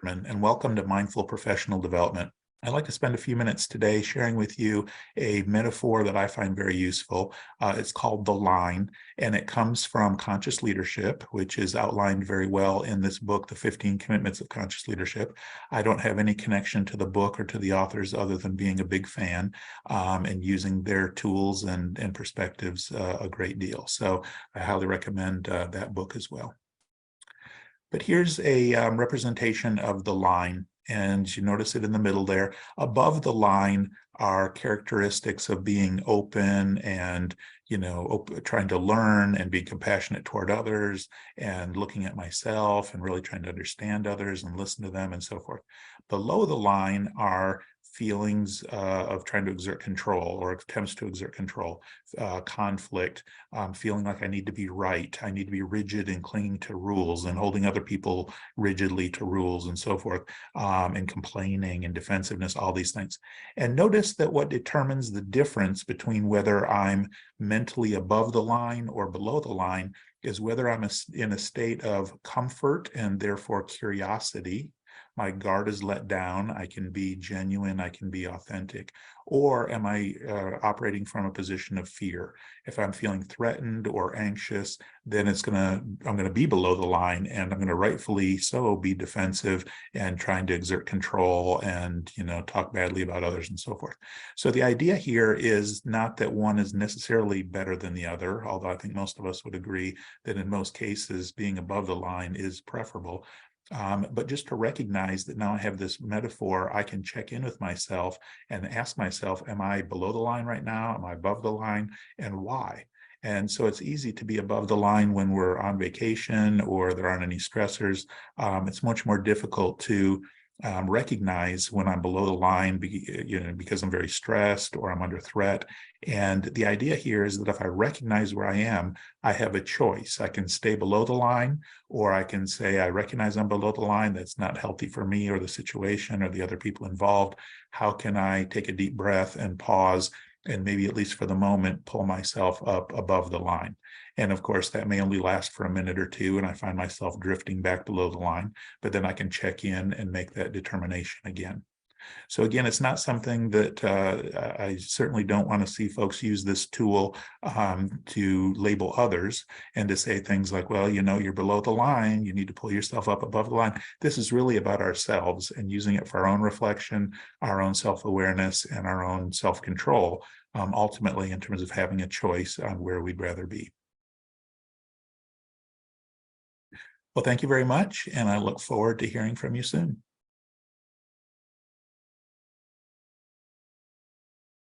And welcome to Mindful Professional Development. I'd like to spend a few minutes today sharing with you a metaphor that I find very useful. It's called the line, and it comes from conscious leadership, which is outlined very well in this book, The 15 Commitments of Conscious Leadership. I don't have any connection to the book or to the authors other than being a big fan and using their tools and perspectives a great deal. So I highly recommend that book as well. But here's a representation of the line, and you notice it in the middle there. Above the line are characteristics of being open and, trying to learn and be compassionate toward others and looking at myself and really trying to understand others and listen to them and so forth. Below the line are feelings of trying to exert control or attempts to exert control, conflict, feeling like I need to be right, I need to be rigid and clinging to rules and holding other people rigidly to rules and so forth, and complaining and defensiveness, all these things. And notice that what determines the difference between whether I'm mentally above the line or below the line is whether I'm in a state of comfort and therefore curiosity. My guard is let down, I can be genuine, I can be authentic, or am I operating from a position of fear? If I'm feeling threatened or anxious, then I'm going to be below the line, and I'm going to rightfully so be defensive and trying to exert control and talk badly about others and so forth. So the idea here is not that one is necessarily better than the other, although I think most of us would agree that in most cases being above the line is preferable. But just to recognize that now I have this metaphor, I can check in with myself and ask myself, am I below the line right now? Am I above the line? And why? And so it's easy to be above the line when we're on vacation or there aren't any stressors. It's much more difficult to recognize when I'm below the line, because I'm very stressed or I'm under threat. And the idea here is that if I recognize where I am, I have a choice. I can stay below the line, or I can say, I recognize I'm below the line. That's not healthy for me or the situation or the other people involved. How can I take a deep breath and pause and maybe, at least for the moment, pull myself up above the line? And of course, that may only last for a minute or two, and I find myself drifting back below the line, but then I can check in and make that determination again. So again, it's not something that I certainly don't want to see folks use this tool to label others and to say things like, well, you're below the line, you need to pull yourself up above the line. This is really about ourselves and using it for our own reflection, our own self-awareness, and our own self-control, ultimately in terms of having a choice on where we'd rather be. Well, thank you very much, and I look forward to hearing from you soon.